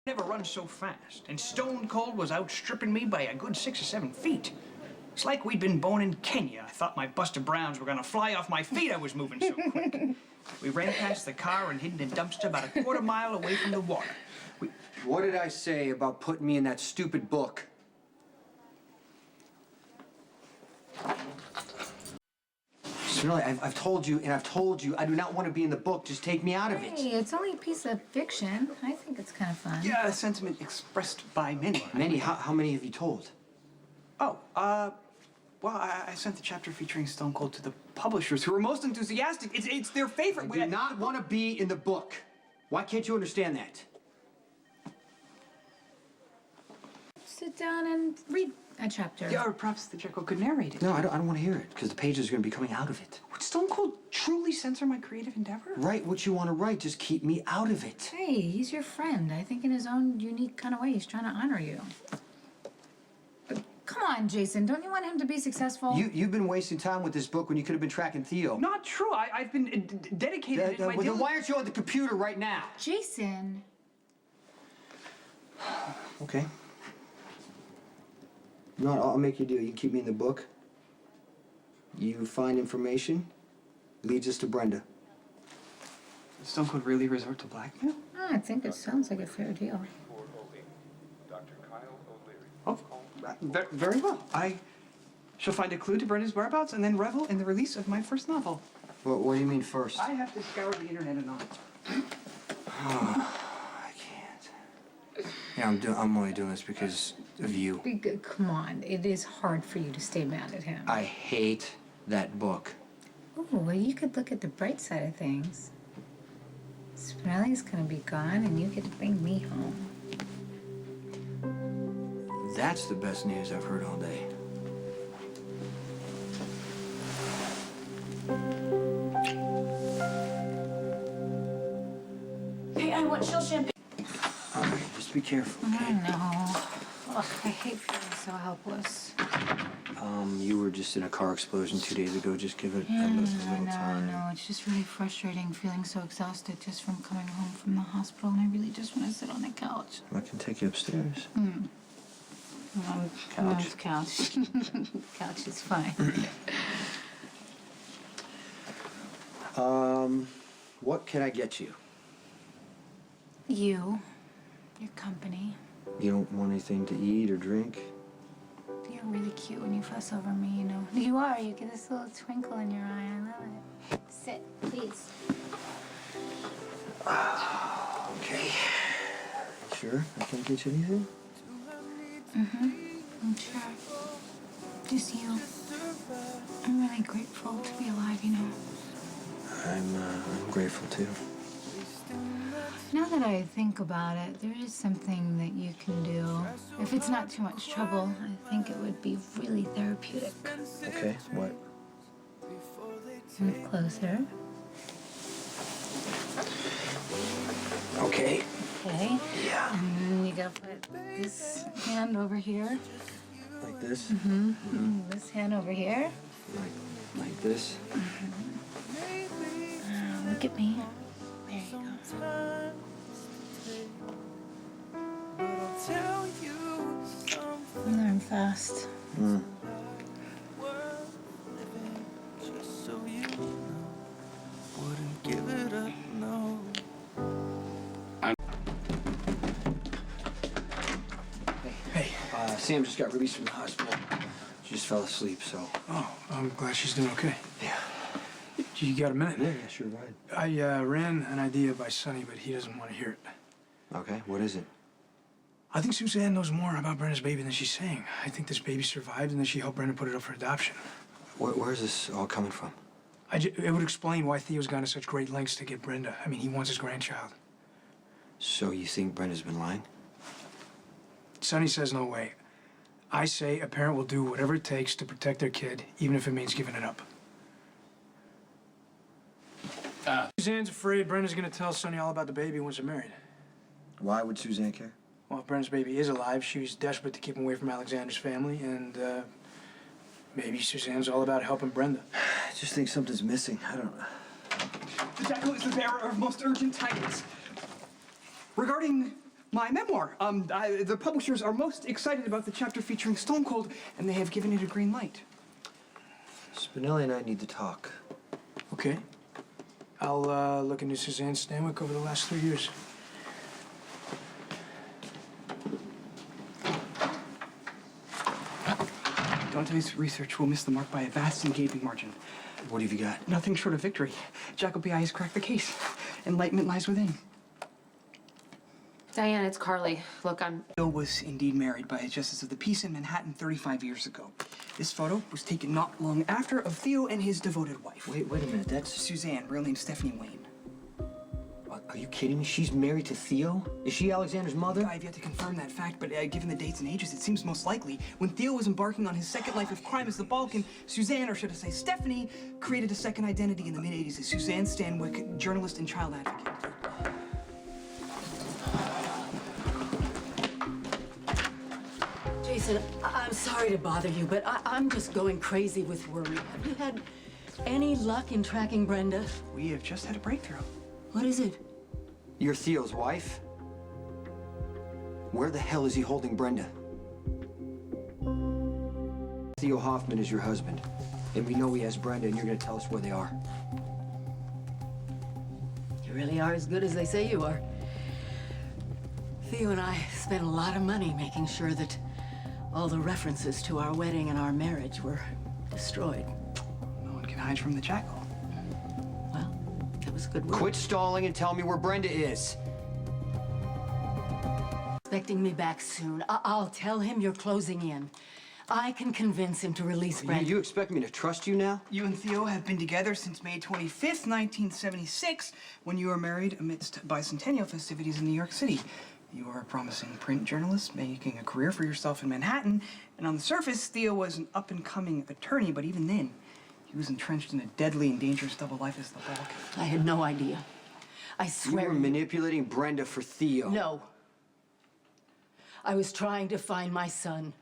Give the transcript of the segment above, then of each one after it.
Never run so fast, and Stone Cold was outstripping me by a good 6 or 7 feet. It's like we'd been born in Kenya. I thought my Buster Browns were gonna fly off my feet. I was moving so quick. We ran past the car and hid in a dumpster about a quarter mile away from the water. What did I say about putting me in that stupid book? Really, I've told you, and I've told you, I do not want to be in the book. Just take me out of it. Hey, it's only a piece of fiction. I think it's kind of fun. Yeah, a sentiment expressed by many. Many? How many have you told? Oh, well, I sent the chapter featuring Stone Cold to the publishers, who were most enthusiastic. It's their favorite. I do not want to be in the book. Why can't you understand that? Sit down and read a chapter. Yeah, or perhaps the Jekyll could narrate it. No, I don't want to hear it, because the pages are going to be coming out of it. Would Stone Cold truly censor my creative endeavor? Write what you want to write. Just keep me out of it. Hey, he's your friend. I think in his own unique kind of way, he's trying to honor you. But come on, Jason. Don't you want him to be successful? You've been wasting time with this book when you could have been tracking Theo. Not true. I've been dedicated to my well, then why aren't you on the computer right now? Jason. Okay. You know what, I'll make you a deal. You keep me in the book. You find information, leads us to Brenda. Did Stone Cold really resort to blackmail? I think it sounds like a fair deal. Oh, very well. I shall find a clue to Brenda's whereabouts and then revel in the release of my first novel. What do you mean first? I have to scour the internet and on. I can't. Yeah, I'm only doing this because of you. Come on. It is hard for you to stay mad at him. I hate that book. Oh, well, you could look at the bright side of things. Spinelli's gonna be gone, and you get to bring me home. That's the best news I've heard all day. Hey, I want chill champagne. All right, just be careful, okay? I know. Ugh, I hate feeling so helpless. You were just in a car explosion 2 days ago. Just give it a little time. I know. It's just really frustrating feeling so exhausted just from coming home from the hospital, and I really just want to sit on the couch. I can take you upstairs. Couch. Couch. Couch is fine. What can I get you? Your company. You don't want anything to eat or drink? You're really cute when you fuss over me, you know. You are. You get this little twinkle in your eye. I love it. Sit, please. Okay. Sure? I can't get you anything? I'm sure. Just you. I'm really grateful to be alive, you know. I'm grateful too. Now that I think about it, there is something that you can do. If it's not too much trouble, I think it would be really therapeutic. Okay, what? Move closer. Okay. Okay. Yeah. And then you gotta put this hand over here. Like this? This hand over here. Like this? Look at me. There you go. You learn fast. Hey. Sam just got released from the hospital. She just fell asleep, so. Oh, I'm glad she's doing okay. Yeah. You got a minute? Yeah, sure, go ahead. I ran an idea by Sonny, but he doesn't want to hear it. Okay, what is it? I think Suzanne knows more about Brenda's baby than she's saying. I think this baby survived and that she helped Brenda put it up for adoption. Where's this all coming from? It would explain why Theo's gone to such great lengths to get Brenda. I mean, he wants his grandchild. So you think Brenda's been lying? Sonny says no way. I say a parent will do whatever it takes to protect their kid, even if it means giving it up. Suzanne's afraid Brenda's gonna tell Sonny all about the baby once they're married. Why would Suzanne care? Well, if Brenda's baby is alive, she was desperate to keep him away from Alexander's family, and maybe Suzanne's all about helping Brenda. I just think something's missing. I don't know. The Jekyll is the bearer of most urgent tidings. Regarding My memoir. The publishers are most excited about the chapter featuring Stone Cold, and they have given it a green light. Spinelli and I need to talk. Okay. I'll look into Suzanne Stanwyck over the last 3 years. Dante's research will miss the mark by a vast and gaping margin. What have you got? Nothing short of victory. Jacobi has cracked the case. Enlightenment lies within. Diane, it's Carly. Look, Bill was indeed married by a justice of the peace in Manhattan 35 years ago. This photo was taken not long after of Theo and his devoted wife. Wait a minute. That's... Suzanne, real name Stephanie Wayne. Are you kidding me? She's married to Theo? Is she Alexander's mother? I have yet to confirm that fact, but given the dates and ages, it seems most likely. When Theo was embarking on his second life of crime as the Balkan, Suzanne, or should I say Stephanie, created a second identity in the mid-'80s as Suzanne Stanwyck, journalist and child advocate. Jason, I'm sorry to bother you, but I'm just going crazy with worry. Have you had any luck in tracking Brenda? We have just had a breakthrough. What is it? You're Theo's wife? Where the hell is he holding Brenda? Theo Hoffman is your husband, and we know he has Brenda, and you're gonna tell us where they are. You really are as good as they say you are. Theo and I spent a lot of money making sure that all the references to our wedding and our marriage were destroyed. No one can hide from the jackal. Well, that was good work. Quit stalling and tell me where Brenda is. Expecting me back soon. I'll tell him you're closing in. I can convince him to release Brenda. You expect me to trust you now? You and Theo have been together since May 25th, 1976, when you were married amidst bicentennial festivities in New York City. You are a promising print journalist, making a career for yourself in Manhattan, and on the surface, Theo was an up-and-coming attorney, but even then, he was entrenched in a deadly and dangerous double life as the Balkan. I had no idea. I swear. You were manipulating Brenda for Theo. No. I was trying to find my son.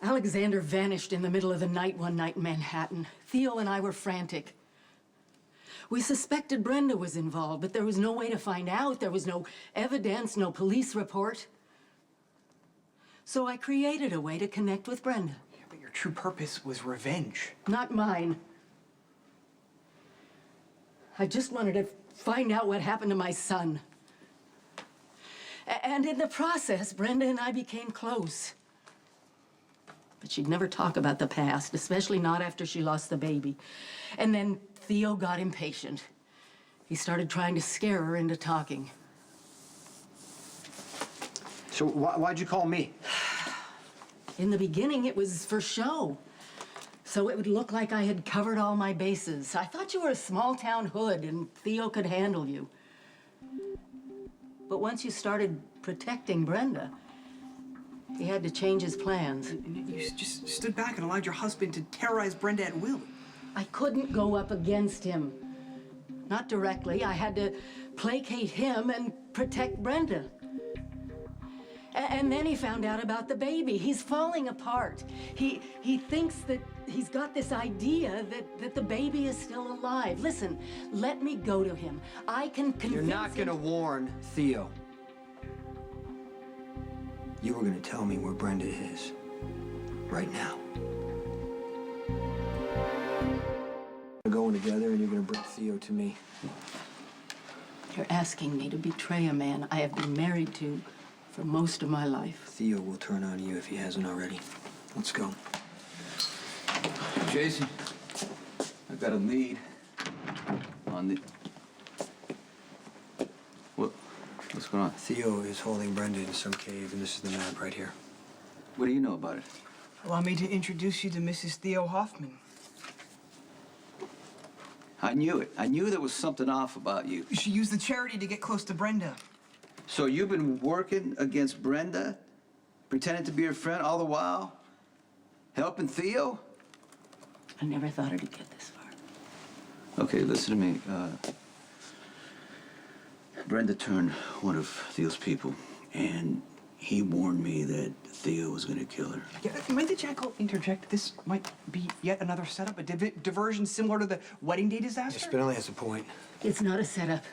Alexander vanished in the middle of the night one night in Manhattan. Theo and I were frantic. We suspected Brenda was involved, but there was no way to find out. There was no evidence, no police report. So I created a way to connect with Brenda. Yeah, but your true purpose was revenge. Not mine. I just wanted to find out what happened to my son. And in the process, Brenda and I became close. But she'd never talk about the past, especially not after she lost the baby. And then Theo got impatient. He started trying to scare her into talking. So why'd you call me? In the beginning, it was for show. So it would look like I had covered all my bases. I thought you were a small-town hood and Theo could handle you. But once you started protecting Brenda, he had to change his plans. And you just stood back and allowed your husband to terrorize Brenda at will. I couldn't go up against him. Not directly. I had to placate him and protect Brenda. And then he found out about the baby. He's falling apart. He thinks that he's got this idea that the baby is still alive. Listen, let me go to him. I can convince You're not him. gonna warn Theo. You were gonna tell me where Brenda is. Right now. We're going together and you're gonna bring Theo to me. You're asking me to betray a man I have been married to for most of my life. Theo will turn on you if he hasn't already. Let's go. Jason, I've got a lead on the... What's going on? Theo is holding Brenda in some cave, and this is the map right here. What do you know about it? Allow me to introduce you to Mrs. Theo Hoffman. I knew it. I knew there was something off about you. She used the charity to get close to Brenda. So you've been working against Brenda? Pretending to be her friend all the while? Helping Theo? I never thought it'd get this far. Okay, listen to me. Brenda turned one of Theo's people, and he warned me that Theo was gonna kill her. Yeah, might the jackal interject? This might be yet another setup, a diversion similar to the wedding day disaster? Spinelli has a point. It's not a setup.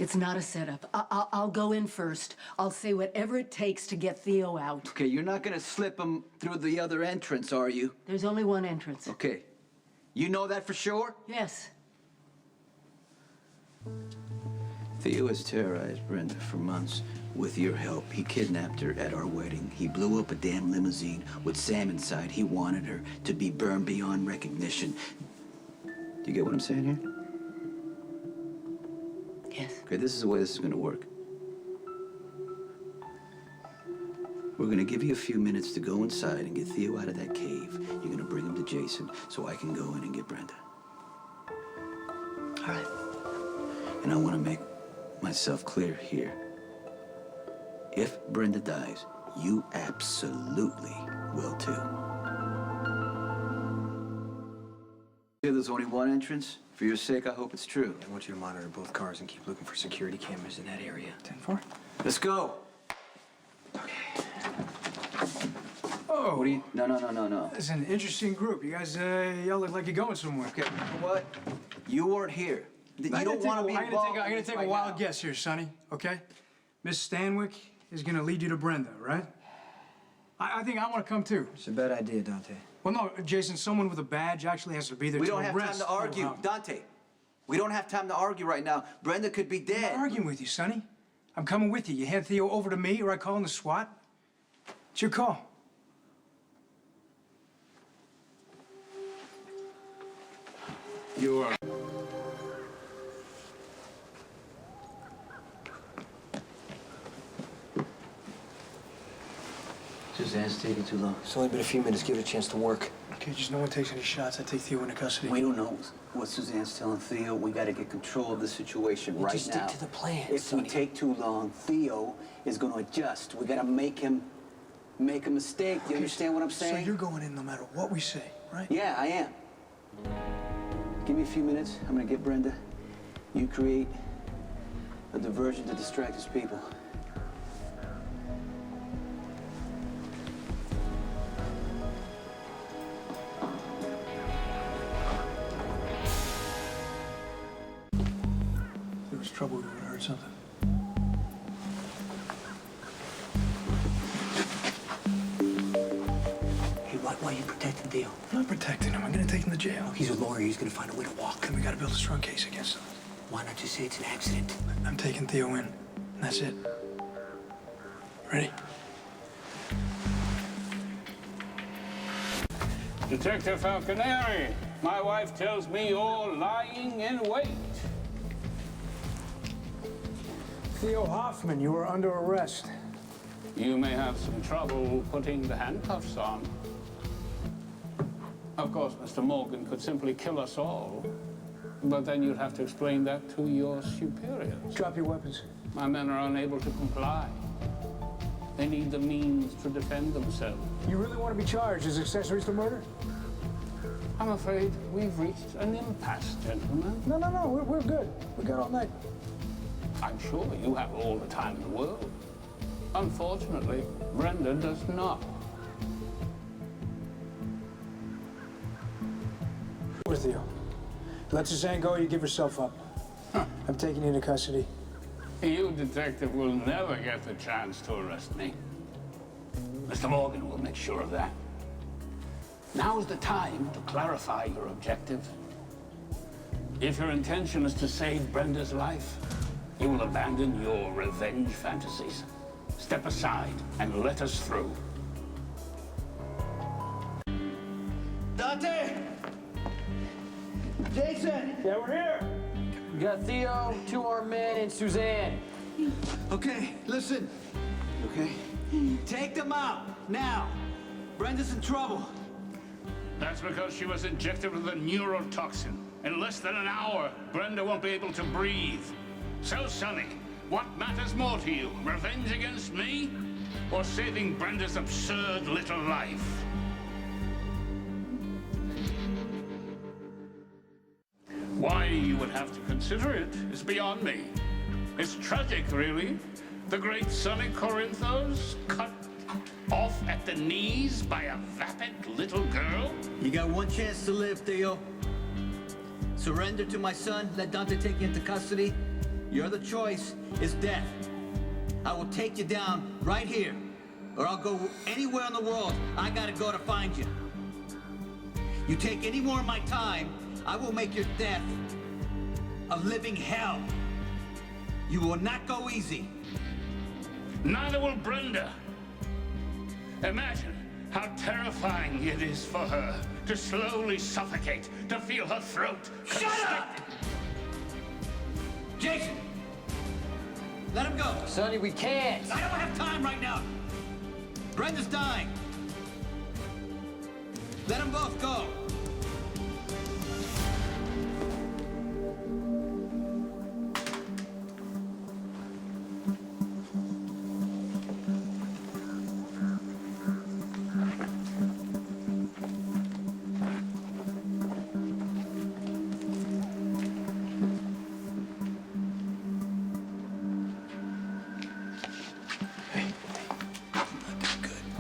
It's not a setup. I'll go in first. I'll say whatever it takes to get Theo out. Okay, you're not gonna slip him through the other entrance, are you? There's only one entrance. Okay. You know that for sure? Yes. Theo has terrorized Brenda for months. With your help, he kidnapped her at our wedding. He blew up a damn limousine with Sam inside. He wanted her to be burned beyond recognition. Do you get what I'm saying here? Yes. Okay, this is the way this is gonna work. We're gonna give you a few minutes to go inside and get Theo out of that cave. You're gonna bring him to Jason so I can go in and get Brenda. All right. And I wanna make myself clear here. If Brenda dies, you absolutely will too. Yeah, there's only one entrance. For your sake, I hope it's true. I want you to monitor both cars and keep looking for security cameras in that area. 10-4. Let's go. Okay. What Oh, do you? No. that's an interesting group. You guys, y'all look like you're going somewhere. Okay, you know what? You weren't here. You don't want to be involved. I'm gonna take a right wild now. guess here, Sonny. Okay, Miss Stanwyck is gonna lead you to Brenda, right? I think I want to come too. It's a bad idea, Dante. Well, no, Jason. Someone with a badge actually has to be there We to don't have time arrest to argue, Wilhelm. Dante. We don't have time to argue right now. Brenda could be I'm dead. not arguing with you, Sonny. I'm coming with you. You hand Theo over to me, or I call in the SWAT. It's your call. You are. Suzanne's taking too long. It's only been a few minutes. Give it a chance to work. Okay, just no one takes any shots. I take Theo into custody. We don't know what Suzanne's telling Theo. We got to get control of the situation right just now. stick to the plan, If Sonny. we take too long, Theo is going to adjust. We got to make him make a mistake. Do you understand what I'm saying? So you're going in no matter what we say, right? Yeah, I am. Give me a few minutes. I'm going to get Brenda. You create a diversion to distract his people. If there was trouble, we would have heard something. Hey, why are you protecting Theo? I'm not protecting him. I'm gonna take him to jail. He's a lawyer. He's gonna find a way to walk. Then we gotta build a strong case against him. Why not just say it's an accident? I'm taking Theo in, and that's it. Ready? Detective Falconeri, my wife tells me you're lying in wait. Theo Hoffman, you are under arrest. You may have some trouble putting the handcuffs on. Of course, Mr. Morgan could simply kill us all, but then you'd have to explain that to your superiors. Drop your weapons. My men are unable to comply. They need the means to defend themselves. You really want to be charged as accessories to murder? I'm afraid we've reached an impasse, gentlemen. No, we're good. We got all night. I'm sure you have all the time in the world. Unfortunately, Brenda does not. Where's Theo? Let Suzanne go, you give herself up. I'm taking you into custody. You, detective, will never get the chance to arrest me. Mr. Morgan will make sure of that. Now's the time to clarify your objective. If your intention is to save Brenda's life, you will abandon your revenge fantasies. Step aside and let us through. Dante! Jason! Yeah, we're here. We got Theo, two armed men, and Suzanne. Okay, listen. Okay? Take them out, now. Brenda's in trouble. That's because she was injected with a neurotoxin. In less than an hour, Brenda won't be able to breathe. So, Sonny, what matters more to you? Revenge against me? Or saving Brenda's absurd little life? Why you would have to consider it is beyond me. It's tragic, really. The great Sonny Corinthos cut off at the knees by a vapid little girl? You got one chance to live, Theo. Surrender to my son, let Dante take you into custody, Your other choice is death. I will take you down right here, or I'll go anywhere in the world I gotta go to find you. You take any more of my time, I will make your death a living hell. You will not go easy. Neither will Brenda. Imagine how terrifying it is for her to slowly suffocate, to feel her throat constricted. Jason! Let him go! Sonny, we can't. I don't have time right now! Brenda's dying! Let them both go!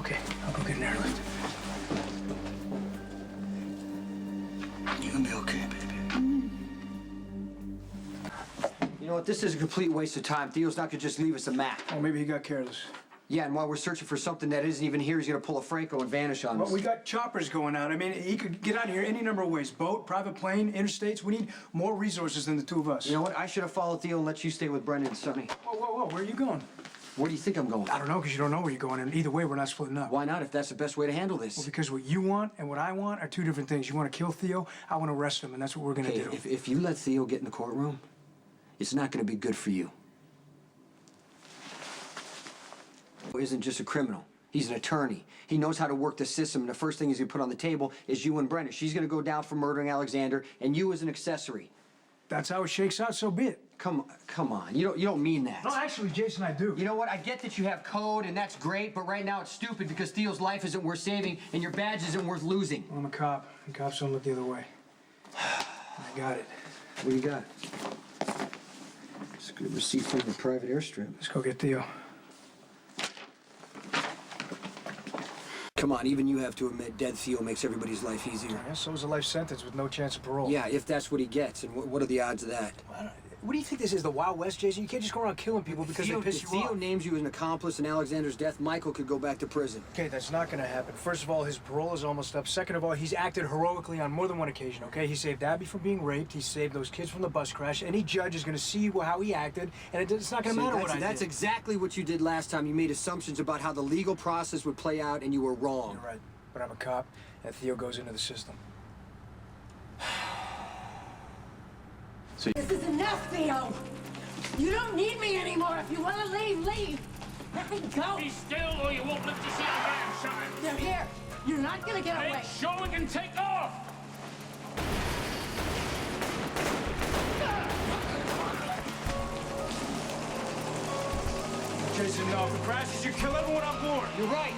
Okay, I'll go get an airlift. You're gonna be okay, baby. You know what? This is a complete waste of time. Theo's not gonna just leave us a map. Oh, maybe he got careless. Yeah, and while we're searching for something that isn't even here, he's gonna pull a Franco and vanish on Well, us. we got choppers going out. I mean, he could get out of here any number of ways. Boat, private plane, interstates. We need more resources than the two of us. You know what? I should have followed Theo and let you stay with Brendan and Sonny. Whoa, whoa, whoa, where are you going? Where do you think I'm going? I don't know, because you don't know where you're going, and either way, we're not splitting up. Why not, if that's the best way to handle Well, this? because what you want and what I want are two different things. You want to kill Theo, I want to arrest him, and that's what we're gonna Okay, do. if you let Theo get in the courtroom, it's not gonna be good for you. Theo isn't just a criminal. He's an attorney. He knows how to work the system, and the first thing he's gonna put on the table is you and Brenda. She's gonna go down for murdering Alexander, and you as an accessory. That's how it shakes out, so be it. Come on. You don't mean that. No, actually, Jason, I do. You know what? I get that you have code, and that's great, but right now it's stupid because Theo's life isn't worth saving, and your badge isn't worth losing. I'm a cop, and cops don't look the other way. I got it. What do you got? It's a good receipt from the private airstrip. Let's go get Theo. Come on, even you have to admit dead Theo makes everybody's life easier. Yeah, so is a life sentence with no chance of parole. Yeah, if that's what he gets, and what are the odds of that? What do you think this is, the Wild West, Jason? You can't just go around killing people because they piss If you Theo off. names you as an accomplice in Alexander's death, Michael could go back to prison. Okay, that's not gonna happen. First of all, his parole is almost up. Second of all, he's acted heroically on more than one occasion, okay? He saved Abby from being raped. He saved those kids from the bus crash. Any judge is gonna see how he acted, and it's not gonna See, matter what I did. that's exactly what you did last time. You made assumptions about how the legal process would play out, and you were wrong. You're right, but I'm a cop, and Theo goes into the system. This is enough, Theo! You don't need me anymore. If you want to leave, leave. Let me go. Be still or you won't live to see the man shine. They're here. You're not going to get away. Make sure we can take off. Jason, no, if it crashes, you kill everyone on board. You're right.